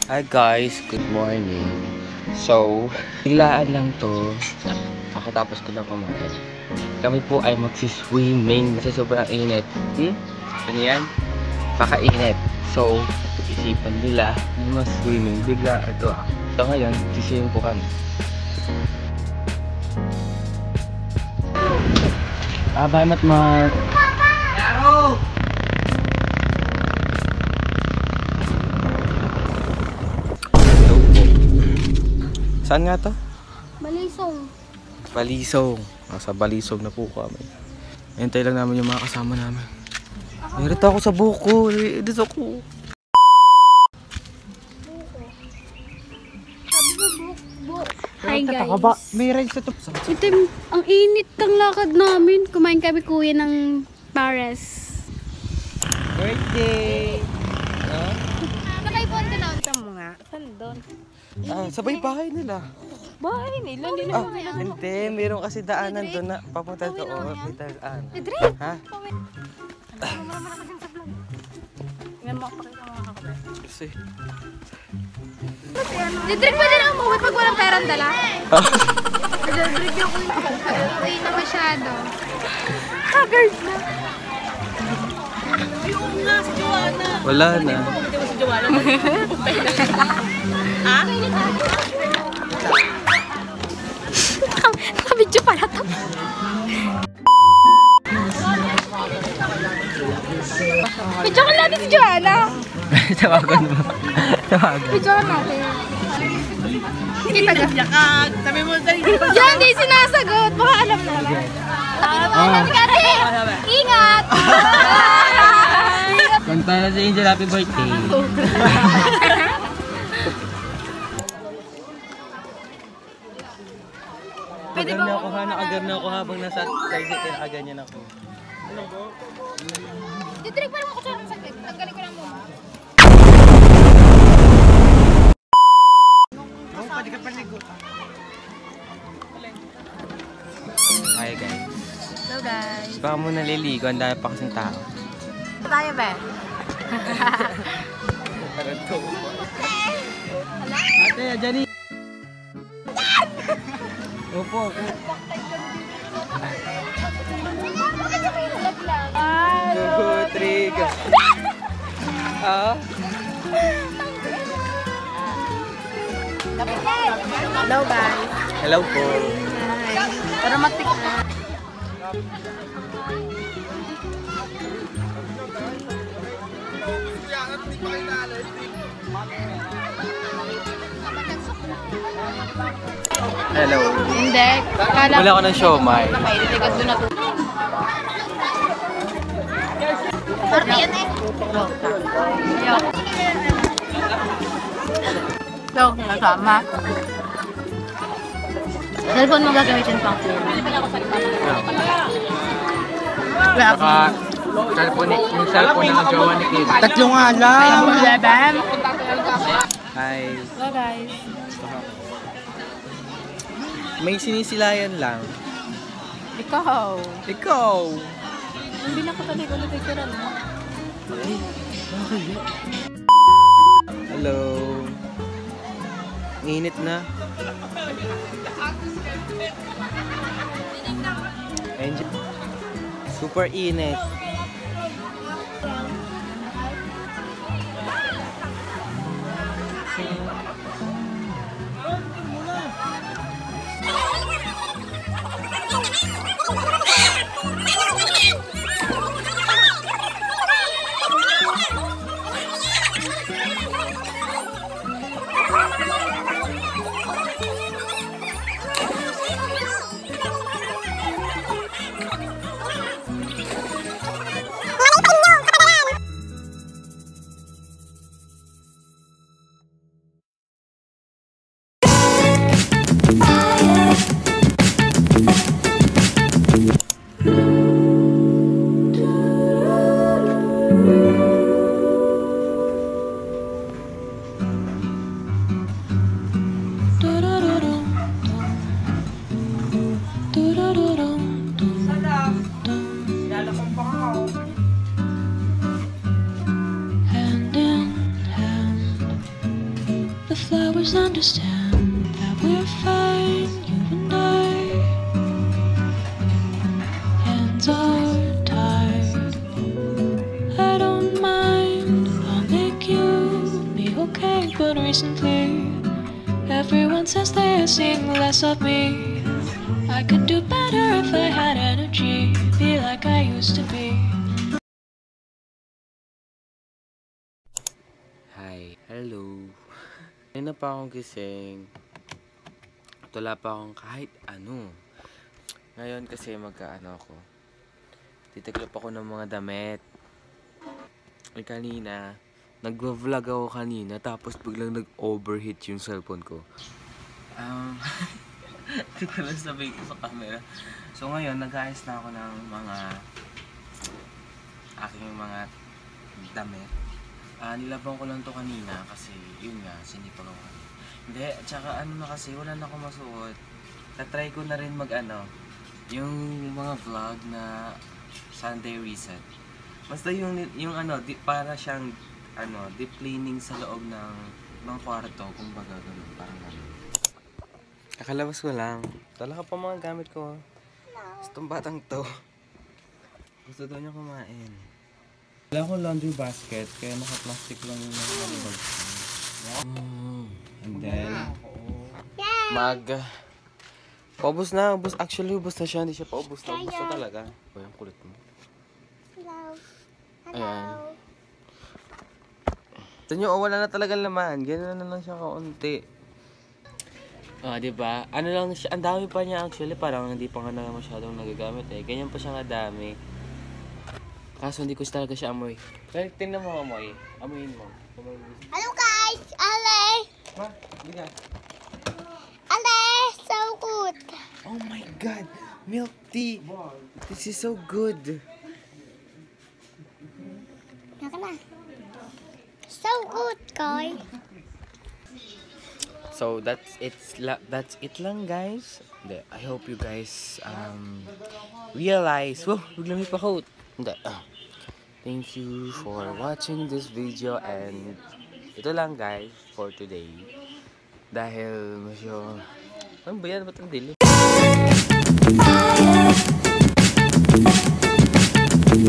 Hi guys, good morning. So, biglaan lang to. Pakatapos ko na kumain. Kami po ay magsiswimming kasi sobrang init. Ano yan? Pakainit. So, isipan nila na mas-swimming. Bigla ito ah. So ngayon, siswimming po kami. Bye Matmar. Yaro! Saan nga to? Balisong. Balisong. Nasa Balisong na po kami. Hintay lang namin yung mga kasama namin. Narito ako sa buko. Dito ako. Hi guys. May rice ito. Ito, ang init ng lakad namin. Kumain kami kuya ng pares. Birthday! Nakaipon ka na. Ito mo nga. Saan doon? Sabay bahay nila. Bahay nila. Hindi naman nila. Hindi, meron kasi daanan doon na papunta doon. May daan. Idrit! Ha? Tingnan mo, pakita mo mga kakabay. Kasi... Idrit, pwede na umuwi pag walang perang dala? Idrit yung uwi na masyado. Haggard na. Ayun nga, si Joanna. Wala na. Hindi mo si Joanna. Ha? Nakabidyo pala ito. Bidyo ka natin si Joanna. Tawagan mo. Tawagan. Bidyo ka natin. Kita ka. Yakag! Sabi mo sa Yan, di sinasagot. Baka alam na lang. Ingat! Kanta na si Angel, happy birthday. Agar na ako, agar na ako habang nasa tricycle, aganyan ako. Didrik pa naman ako siya ng sakit. Tanggalin ko lang mo. Hi guys. Hello guys. Baka mo naliligo, ang dami pa kasing tao. Tayo ba? Ate, Jani! Opo, opo. Go, three, go. Hello guys. Hello po. Para matik na. Hello. Hindi. Kala Wala ko ng siomay. mailitigad doon na to. Parang yan eh. So, nasama. Cellphone mo gagamitin pang phone. Saka, yung cellphone ng jowa ni Kim. Tatlo nga lang! 11. Hi. Hello guys. May sinisilayan lang. Ikaw. Ikaw! Hindi na ko talaga napicturean mo. Hello. Init na. Angel. Super init. understand that we're fine, you and I. Hands are tied. I don't mind, I'll make you be okay. But recently, everyone says they're seeing less of me. I could do better if I had energy, be like I used to be. Hi, hello. Ngayon na pa akong gising. At wala pa akong kahit ano. Ngayon kasi magkaano ako. Titiklop ako ng mga damit. Ay kanina, nag-vlog ako kanina tapos biglang nag-overheat yung cellphone ko. Hindi ko lang sabihin ko sa camera. So ngayon, nag-ayos na ako ng aking mga damit. Nilabang ko lang to kanina kasi yun nga, sinipag ako. Hindi, tsaka ano na kasi, wala na ako masuot. Tatry ko na rin yung mga vlog na Sunday reset. Basta yung para siyang deep cleaning sa loob ng kwarto, kumbaga ganun, parang ganun. Kakalabas ko lang. Talaga pa mga gamit ko. Itong batang to. Gusto daw niya kumain. Wala akong laundry basket, kaya naka-plastic lang yung bag. And then, paubos na. Actually, ubos na siya. Hindi siya paubos na. Ubos na talaga. O, yung kulit mo. Ayan. Ito nyo, wala na talaga laman. Ganyan na lang siya kaunti. Diba? Ano lang siya, ang dami pa niya actually. Parang hindi pa nga na masyadong nagagamit eh. Ganyan pa siya nga dami. Kaso hindi ko talaga siya amoy. Pero tingnan mo amoy. Amoyin mo. Hello guys! Ale! Ma, biga. Ale! So good! Oh my God! Milk tea! This is so good! Naka na. So good, guys! So that's it lang guys. I hope you guys realize. Whoa, biglang may pa-quote. Thank you for watching this video and ito lang guys for today. Dahil ano ba yan? Ba't ang dilim?